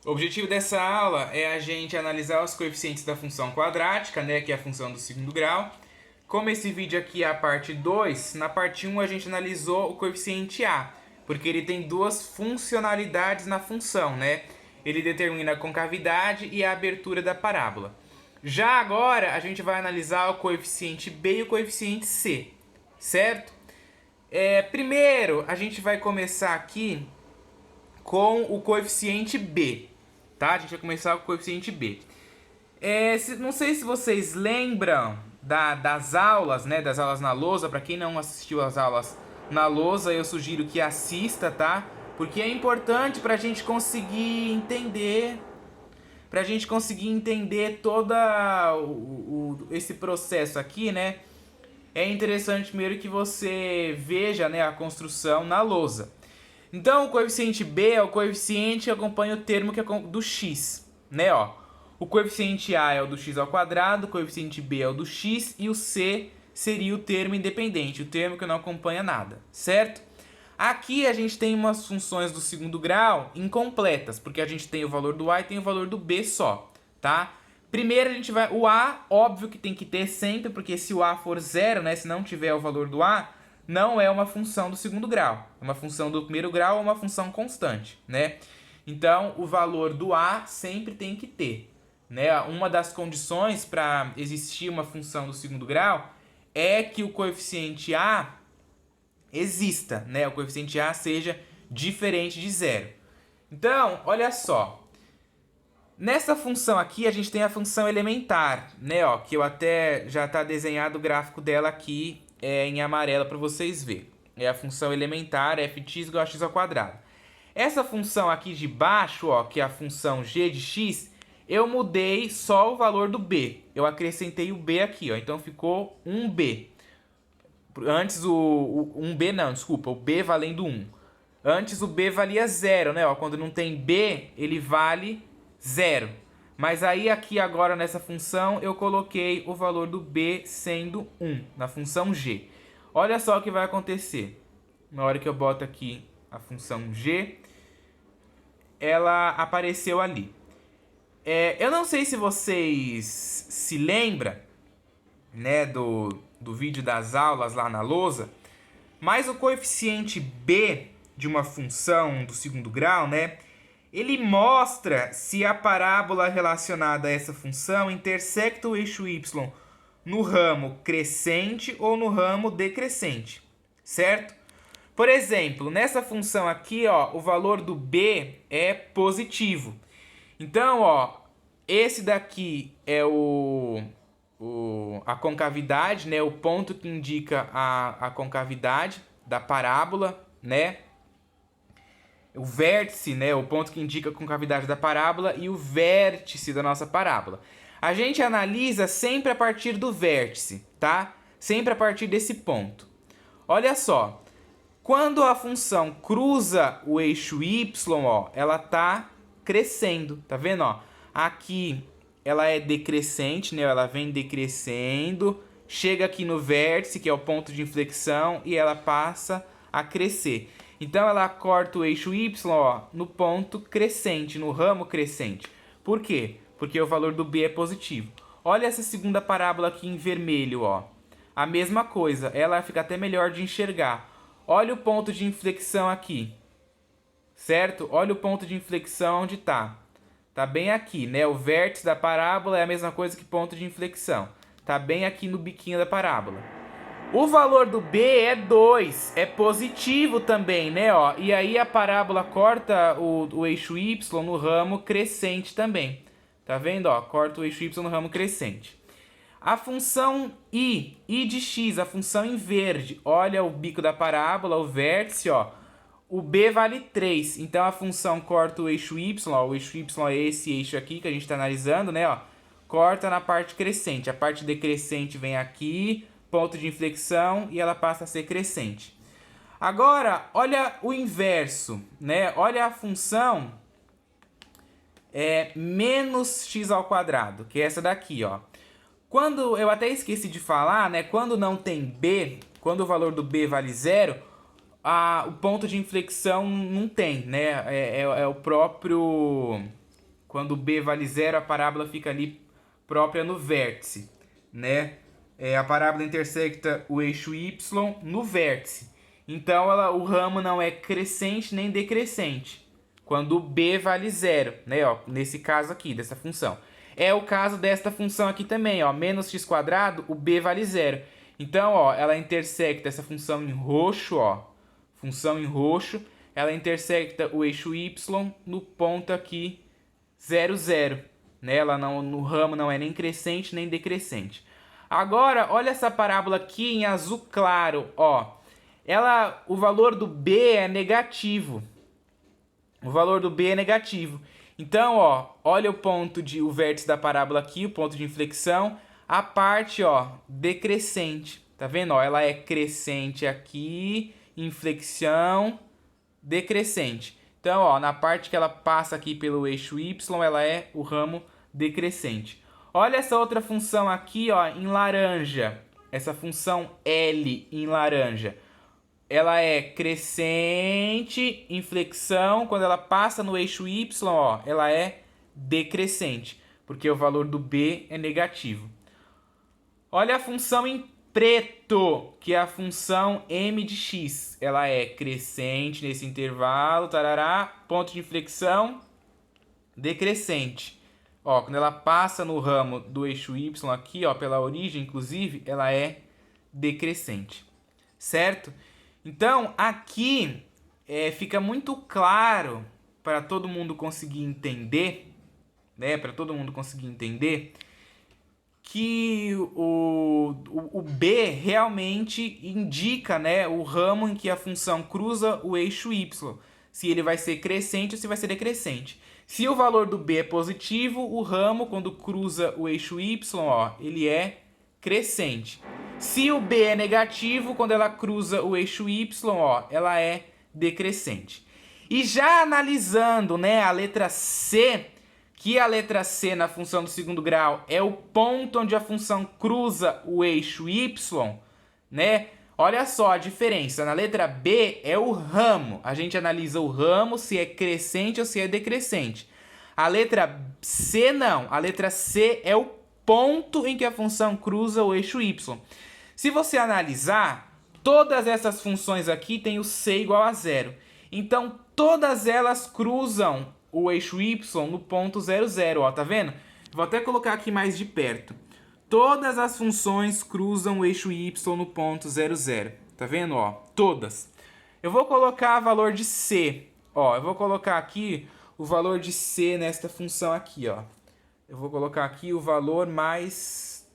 O objetivo dessa aula é a gente analisar os coeficientes da função quadrática, né, que é a função do segundo grau. Como esse vídeo aqui é a parte 2, na parte 1 a gente analisou o coeficiente A, porque ele tem duas funcionalidades na função, né? Ele determina a concavidade e a abertura da parábola. Já agora a gente vai analisar o coeficiente B e o coeficiente C, certo? Primeiro a gente vai começar aqui com o coeficiente B, tá? A gente vai começar com o coeficiente B. Não sei se vocês lembram das aulas, né? Das aulas na lousa. Para quem não assistiu às aulas na lousa, eu sugiro que assista, tá? Porque é importante para a gente conseguir entender, todo esse processo aqui, né? É interessante primeiro que você veja, né, a construção na lousa. Então, o coeficiente B é o coeficiente que acompanha o termo que é do x, né, ó. O coeficiente A é o do x ao quadrado, o coeficiente B é o do x e o C seria o termo independente, o termo que não acompanha nada, certo? Aqui a gente tem umas funções do segundo grau incompletas, porque a gente tem o valor do A e tem o valor do B só, tá? Primeiro a gente vai... O A, óbvio que tem que ter sempre, porque se o A for zero, né, se não tiver o valor do A, não é uma função do segundo grau. É uma função do primeiro grau ou uma função constante, né? Então, o valor do A sempre tem que ter, né? Uma das condições para existir uma função do segundo grau é que o coeficiente A exista, né? O coeficiente A seja diferente de zero. Então, olha só. Nessa função aqui, a gente tem a função elementar, né? Ó, que eu até já está desenhado o gráfico dela aqui em amarelo para vocês verem. É a função elementar fx igual a x ao quadrado. Essa função aqui de baixo, ó, que é a função g de x, eu mudei só o valor do b. Eu acrescentei o b aqui, ó, então ficou 1b. Antes o 1b não, desculpa, o b valendo 1. Antes o b valia 0, né? Ó, quando não tem b, ele vale 0. Mas aí aqui agora nessa função eu coloquei o valor do b sendo 1, na função g. Olha só o que vai acontecer. Na hora que eu boto aqui a função g, ela apareceu ali. Eu não sei se vocês se lembram, né, do vídeo das aulas lá na lousa, mas o coeficiente b de uma função do segundo grau, né, ele mostra se a parábola relacionada a essa função intersecta o eixo y no ramo crescente ou no ramo decrescente, certo? Por exemplo, nessa função aqui, ó, o valor do b é positivo. Então, ó, esse daqui é a concavidade, né, o ponto que indica a concavidade da parábola, né? O vértice, né, o ponto que indica a concavidade da parábola e o vértice da nossa parábola. A gente analisa sempre a partir do vértice, tá? Sempre a partir desse ponto. Olha só, quando a função cruza o eixo y, ó, ela tá crescendo, tá vendo, ó? Aqui ela é decrescente, né? Ela vem decrescendo, chega aqui no vértice, que é o ponto de inflexão, e ela passa a crescer. Então ela corta o eixo y, ó, no ponto crescente, no ramo crescente. Por quê? Porque o valor do b é positivo. Olha essa segunda parábola aqui em vermelho, ó. A mesma coisa, ela fica até melhor de enxergar. Olha o ponto de inflexão aqui, certo? Olha o ponto de inflexão onde tá. Tá bem aqui, né? O vértice da parábola é a mesma coisa que ponto de inflexão. Tá bem aqui no biquinho da parábola. O valor do b é 2, é positivo também, né? Ó, e aí a parábola corta o eixo y no ramo crescente também. Tá vendo? Ó, corta o eixo y no ramo crescente. A função i de x, a função em verde, olha o bico da parábola, o vértice, ó. O b vale 3, então a função corta o eixo y, ó, o eixo y é esse eixo aqui que a gente está analisando, né? Ó, corta na parte crescente, a parte decrescente vem aqui, ponto de inflexão, e ela passa a ser crescente. Agora, olha o inverso, né? Olha a função menos x ao quadrado, que é essa daqui, ó. Quando, eu até esqueci de falar, né? Quando não tem b, quando o valor do b vale 0, o ponto de inflexão não tem, né? É o próprio Quando B vale zero, a parábola fica ali própria no vértice, né? A parábola intersecta o eixo y no vértice. Então o ramo não é crescente nem decrescente. Quando B vale zero, né? Ó, nesse caso aqui, dessa função. É o caso desta função aqui também, ó, menos x², o B vale zero. Então, ó, ela intersecta essa função em roxo, ó, função em roxo, ela intersecta o eixo y no ponto aqui 0, 0. Né? Ela não, no ramo não é nem crescente nem decrescente. Agora, olha essa parábola aqui em azul claro, ó. O valor do B é negativo. O valor do B é negativo. Então, ó, olha o vértice da parábola aqui, o ponto de inflexão, a parte, ó, decrescente. Tá vendo? Ó, ela é crescente aqui, inflexão, decrescente. Então, ó, na parte que ela passa aqui pelo eixo y, ela é o ramo decrescente. Olha essa outra função aqui, ó, em laranja. Essa função L em laranja. Ela é crescente, inflexão, quando ela passa no eixo y, ó, ela é decrescente, porque o valor do B é negativo. Olha a função em preto, que é a função m de x. Ela é crescente nesse intervalo, tarará, ponto de inflexão, decrescente. Ó, quando ela passa no ramo do eixo y aqui, ó, pela origem, inclusive, ela é decrescente, certo? Então, aqui fica muito claro para todo mundo conseguir entender, né? Para todo mundo conseguir entender que o B realmente indica, né, o ramo em que a função cruza o eixo y. Se ele vai ser crescente ou se vai ser decrescente. Se o valor do B é positivo, o ramo, quando cruza o eixo y, ó, ele é crescente. Se o B é negativo, quando ela cruza o eixo y, ó, ela é decrescente. E já analisando, né, a letra C, que a letra C na função do segundo grau é o ponto onde a função cruza o eixo y, né? Olha só a diferença. Na letra B é o ramo. A gente analisa o ramo, se é crescente ou se é decrescente. A letra C não. A letra C é o ponto em que a função cruza o eixo y. Se você analisar, todas essas funções aqui têm o C igual a zero. Então, todas elas cruzam o eixo y no ponto 0, 0. Ó, tá vendo? Vou até colocar aqui mais de perto. Todas as funções cruzam o eixo y no ponto 0, 0. Tá vendo? Ó, todas. Eu vou colocar o valor de C. Ó, eu vou colocar aqui o valor de C nesta função aqui, ó. Eu vou colocar aqui o valor mais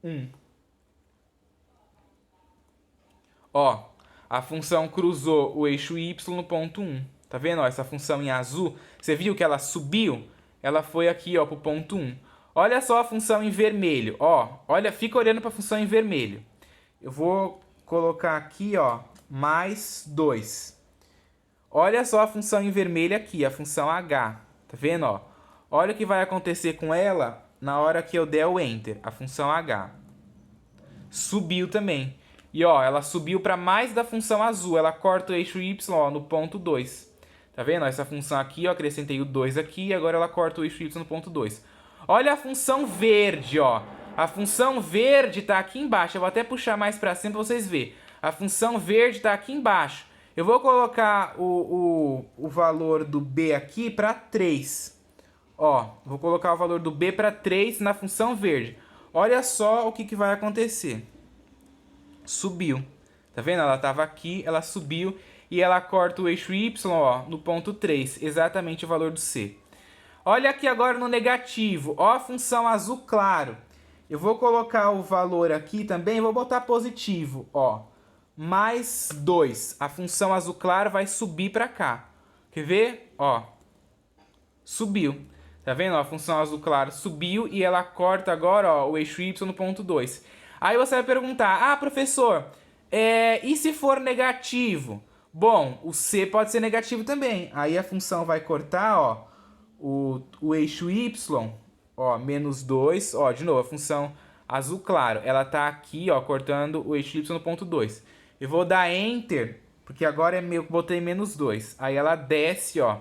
1. Ó, a função cruzou o eixo y no ponto 1. Tá vendo? Ó, essa função em azul, você viu que ela subiu? Ela foi aqui, ó, pro ponto 1. Olha só a função em vermelho, ó. Olha, fica olhando para a função em vermelho. Eu vou colocar aqui, ó, mais 2. Olha só a função em vermelho aqui, a função h. Tá vendo, ó? Olha o que vai acontecer com ela na hora que eu der o Enter, a função h. Subiu também. E, ó, ela subiu para mais da função azul. Ela corta o eixo y, ó, no ponto 2. Tá vendo? Essa função aqui, ó, acrescentei o 2 aqui e agora ela corta o eixo y no ponto 2. Olha a função verde, ó. A função verde tá aqui embaixo. Eu vou até puxar mais para cima para vocês verem. A função verde tá aqui embaixo. Eu vou colocar o valor do B aqui para 3. Ó, vou colocar o valor do B para 3 na função verde. Olha só o que vai acontecer. Subiu. Tá vendo? Ela estava aqui, ela subiu e ela corta o eixo y, ó, no ponto 3. Exatamente o valor do C. Olha aqui agora no negativo. Ó a função azul claro. Eu vou colocar o valor aqui também, vou botar positivo, ó. Mais 2. A função azul claro vai subir para cá. Quer ver? Ó. Subiu. Tá vendo? Ó, a função azul claro subiu e ela corta agora, ó, o eixo y no ponto 2. Aí você vai perguntar, ah, professor, e se for negativo? Bom, o C pode ser negativo também. Aí a função vai cortar, ó, o eixo y, ó, menos 2, ó, de novo, a função azul claro, ela tá aqui, ó, cortando o eixo y no ponto 2. Eu vou dar Enter, porque agora eu botei menos 2. Aí ela desce, ó,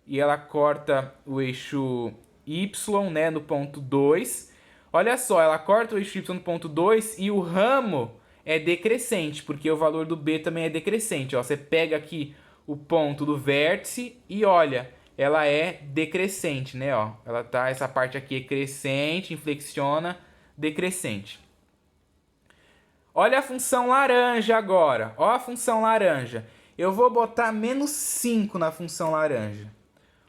e ela corta o eixo Y, né, no ponto 2. Olha só, ela corta o eixo Y no ponto 2 e o ramo é decrescente, porque o valor do B também é decrescente. Ó, você pega aqui o ponto do vértice e olha, ela é decrescente, né? Ó, ela tá, essa parte aqui é crescente, inflexiona, decrescente. Olha a função laranja agora. Ó a função laranja. Eu vou botar menos 5 na função laranja.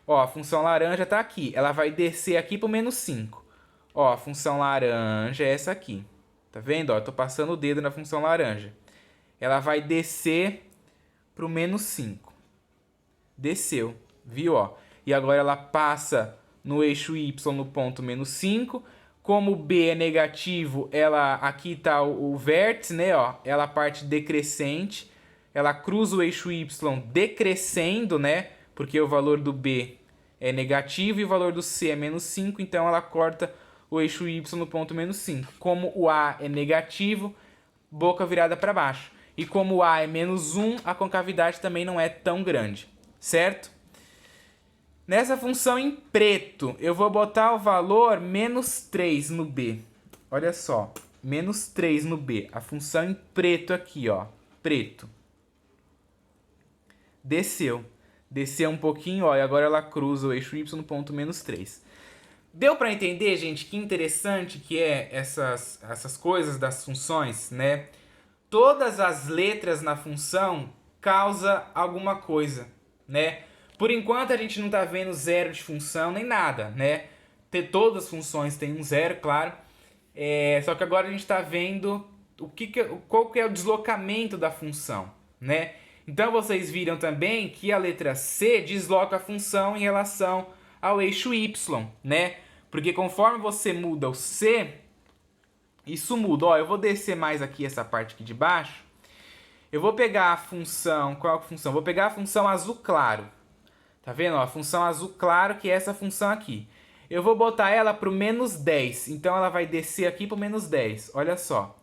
Ó, a função laranja tá aqui. Ela vai descer aqui pro menos 5. Ó, a função laranja é essa aqui. Tá vendo? Ó, eu tô passando o dedo na função laranja. Ela vai descer pro menos 5. Desceu. Viu? Ó. E agora ela passa no eixo Y no ponto menos 5. Como o B é negativo, ela aqui tá o vértice, né? Ó, ela parte decrescente. Ela cruza o eixo Y decrescendo, né? Porque o valor do B é negativo e o valor do C é menos 5, então ela corta o eixo Y no ponto menos 5. Como o A é negativo, boca virada para baixo. E como o A é menos 1, a concavidade também não é tão grande, certo? Nessa função em preto, eu vou botar o valor menos 3 no B. Olha só, menos 3 no B. A função em preto aqui, ó, preto. Desceu. Desceu um pouquinho, ó, e agora ela cruza o eixo Y no ponto menos 3. Deu para entender, gente, que interessante que é essas coisas das funções, né? Todas as letras na função causam alguma coisa, né? Por enquanto a gente não tá vendo zero de função nem nada, né? Todas as funções têm um zero, claro. Só que agora a gente está vendo qual que é o deslocamento da função, né? Então vocês viram também que a letra C desloca a função em relação ao eixo Y, né? Porque conforme você muda o C, isso muda. Ó, eu vou descer mais aqui essa parte aqui de baixo. Eu vou pegar a função... Qual é a função? Vou pegar a função azul claro. Tá vendo? Ó, a função azul claro, que é essa função aqui. Eu vou botar ela para o menos 10. Então ela vai descer aqui para o menos 10. Olha só.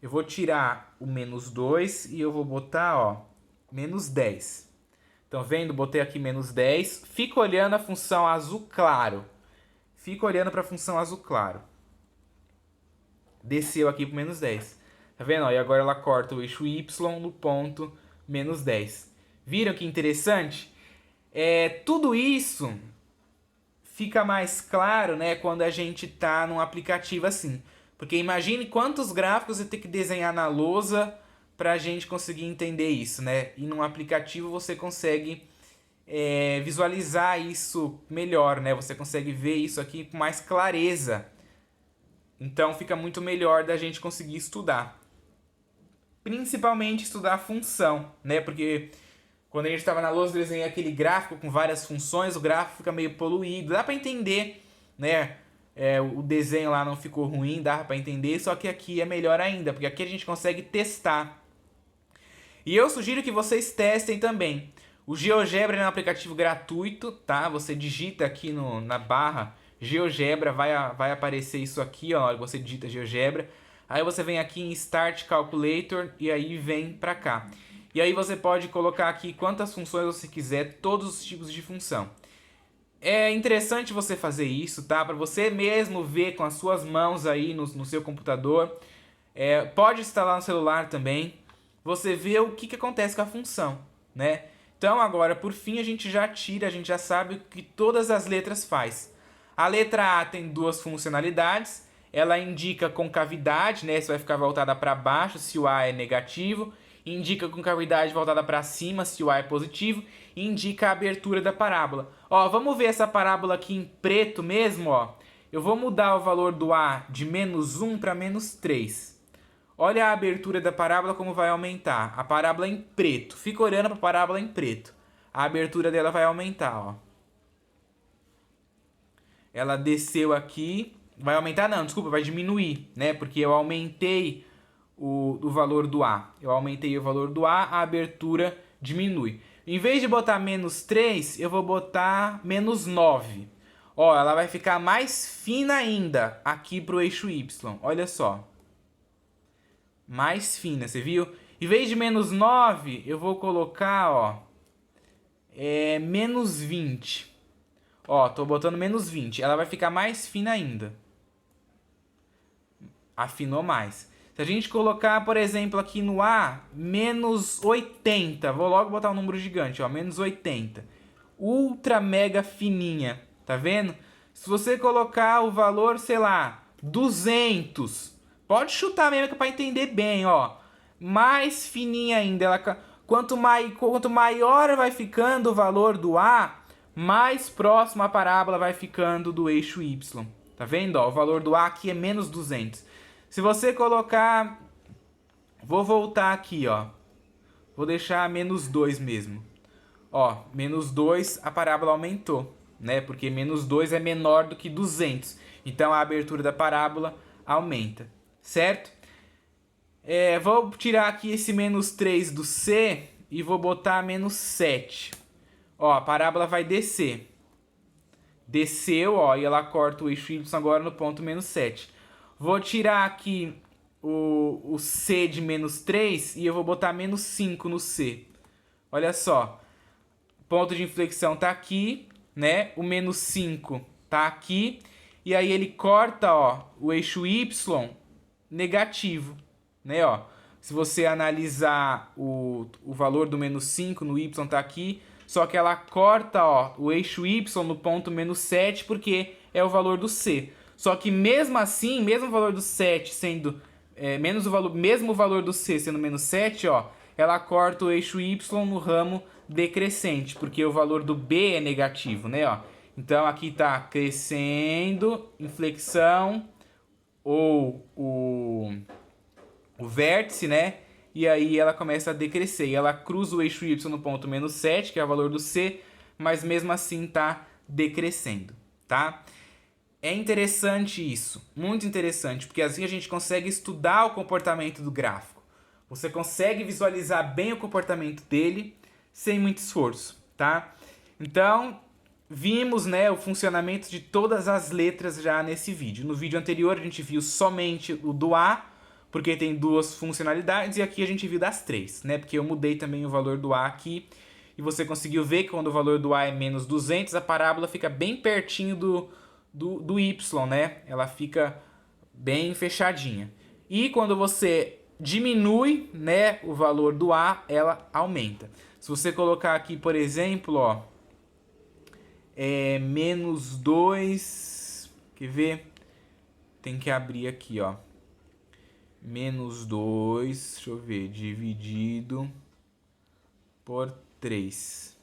Eu vou tirar o menos 2 e eu vou botar, ó, menos 10. Estão vendo? Botei aqui menos 10. Fica olhando a função azul claro. Fica olhando para a função azul claro. Desceu aqui para menos 10. Tá vendo? E agora ela corta o eixo Y no ponto menos 10. Viram que interessante? Tudo isso fica mais claro, né, quando a gente tá num aplicativo assim. Porque imagine quantos gráficos você tem que desenhar na lousa pra gente conseguir entender isso, né? E num aplicativo você consegue visualizar isso melhor, né? Você consegue ver isso aqui com mais clareza. Então fica muito melhor da gente conseguir estudar. Principalmente estudar a função, né? Porque quando a gente estava na lousa, eu desenhei aquele gráfico com várias funções, o gráfico fica meio poluído. Dá para entender, né? O desenho lá não ficou ruim, dá para entender, só que aqui é melhor ainda, porque aqui a gente consegue testar. E eu sugiro que vocês testem também. O GeoGebra é um aplicativo gratuito, tá? Você digita aqui na barra GeoGebra, vai aparecer isso aqui, ó, na hora que você digita GeoGebra. Aí você vem aqui em Start Calculator e aí vem para cá. E aí você pode colocar aqui quantas funções você quiser, todos os tipos de função. É interessante você fazer isso, tá? Para você mesmo ver com as suas mãos aí no seu computador. Pode instalar no celular também. Você vê o que acontece com a função, né? Então agora, por fim, a gente já sabe o que todas as letras faz. A letra A tem duas funcionalidades. Ela indica concavidade, né? Se vai ficar voltada para baixo se o A é negativo. Indica concavidade voltada para cima se o A é positivo. E indica a abertura da parábola. Ó, vamos ver essa parábola aqui em preto mesmo, ó. Eu vou mudar o valor do A de menos 1 para menos 3. Olha a abertura da parábola como vai aumentar. A parábola em preto. Fica olhando para a parábola em preto. A abertura dela vai aumentar, ó. Ela desceu aqui. Vai aumentar não, desculpa, vai diminuir, né? Porque eu aumentei o valor do A. Eu aumentei o valor do A, a abertura diminui. Em vez de botar menos 3, eu vou botar menos 9. Ó, ela vai ficar mais fina ainda aqui pro eixo Y. Olha só. Mais fina, você viu? Em vez de menos 9, eu vou colocar, ó, é menos 20. Ó, tô botando menos 20. Ela vai ficar mais fina ainda. Afinou mais. Se a gente colocar, por exemplo, aqui no A, menos 80. Vou logo botar um número gigante, ó. Menos 80. Ultra mega fininha. Tá vendo? Se você colocar o valor, sei lá, 200. Pode chutar mesmo que é pra entender bem, ó. Mais fininha ainda. Quanto maior vai ficando o valor do A, mais próximo a parábola vai ficando do eixo Y. Tá vendo? Ó, o valor do A aqui é menos 200. Se você colocar... Vou voltar aqui, ó. Vou deixar menos 2 mesmo. Ó, menos 2, a parábola aumentou, né? Porque menos 2 é menor do que 200. Então a abertura da parábola aumenta, certo? Vou tirar aqui esse menos 3 do C e vou botar menos 7. Ó, a parábola vai descer. Desceu, ó, e ela corta o eixo Y agora no ponto menos 7. Vou tirar aqui o C de menos 3 e eu vou botar menos 5 no C. Olha só. Ponto de inflexão tá aqui, né? O menos 5 tá aqui. E aí ele corta, ó, o eixo Y negativo, né? Ó, se você analisar o valor do menos 5 no Y tá aqui. Só que ela corta, ó, o eixo Y no ponto menos 7 porque é o valor do C. Só que mesmo assim, mesmo o valor do 7 sendo... mesmo o valor do C sendo menos 7, ó, ela corta o eixo Y no ramo decrescente, porque o valor do B é negativo, né, ó. Então aqui tá crescendo, inflexão, ou o vértice, né? E aí ela começa a decrescer. E ela cruza o eixo Y no ponto menos 7, que é o valor do C, mas mesmo assim tá decrescendo, tá? É interessante isso, muito interessante, porque assim a gente consegue estudar o comportamento do gráfico. Você consegue visualizar bem o comportamento dele sem muito esforço, tá? Então, vimos, né, o funcionamento de todas as letras já nesse vídeo. No vídeo anterior a gente viu somente o do A, porque tem duas funcionalidades, e aqui a gente viu das três, né? Porque eu mudei também o valor do A aqui, e você conseguiu ver que quando o valor do A é menos 200, a parábola fica bem pertinho do Y, né? Ela fica bem fechadinha. E quando você diminui, né, o valor do A, ela aumenta. Se você colocar aqui, por exemplo, ó, menos 2, quer ver? Tem que abrir aqui, ó. Menos 2, deixa eu ver, dividido por 3.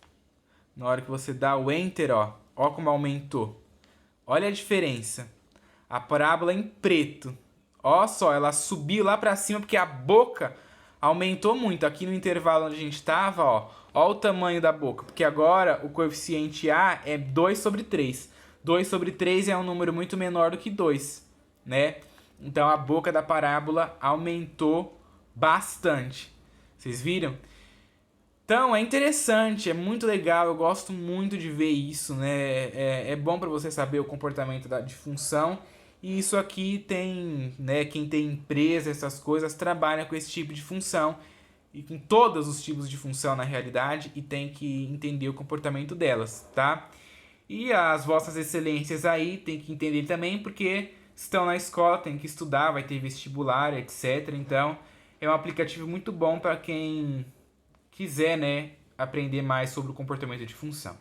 Na hora que você dá o Enter, ó como aumentou. Olha a diferença. A parábola em preto. Ó só, ela subiu lá pra cima porque a boca aumentou muito. Aqui no intervalo onde a gente estava, ó o tamanho da boca. Porque agora o coeficiente A é 2 sobre 3. 2 sobre 3 é um número muito menor do que 2, né? Então a boca da parábola aumentou bastante. Vocês viram? Então é interessante, é muito legal, eu gosto muito de ver isso, né? É bom para você saber o comportamento de função. E isso aqui tem, né? Quem tem empresa, essas coisas, trabalha com esse tipo de função. E com todos os tipos de função na realidade. E tem que entender o comportamento delas, tá? E as vossas excelências aí tem que entender também, porque estão na escola, tem que estudar, vai ter vestibular, etc. Então é um aplicativo muito bom para quem quiser, né, aprender mais sobre o comportamento de função.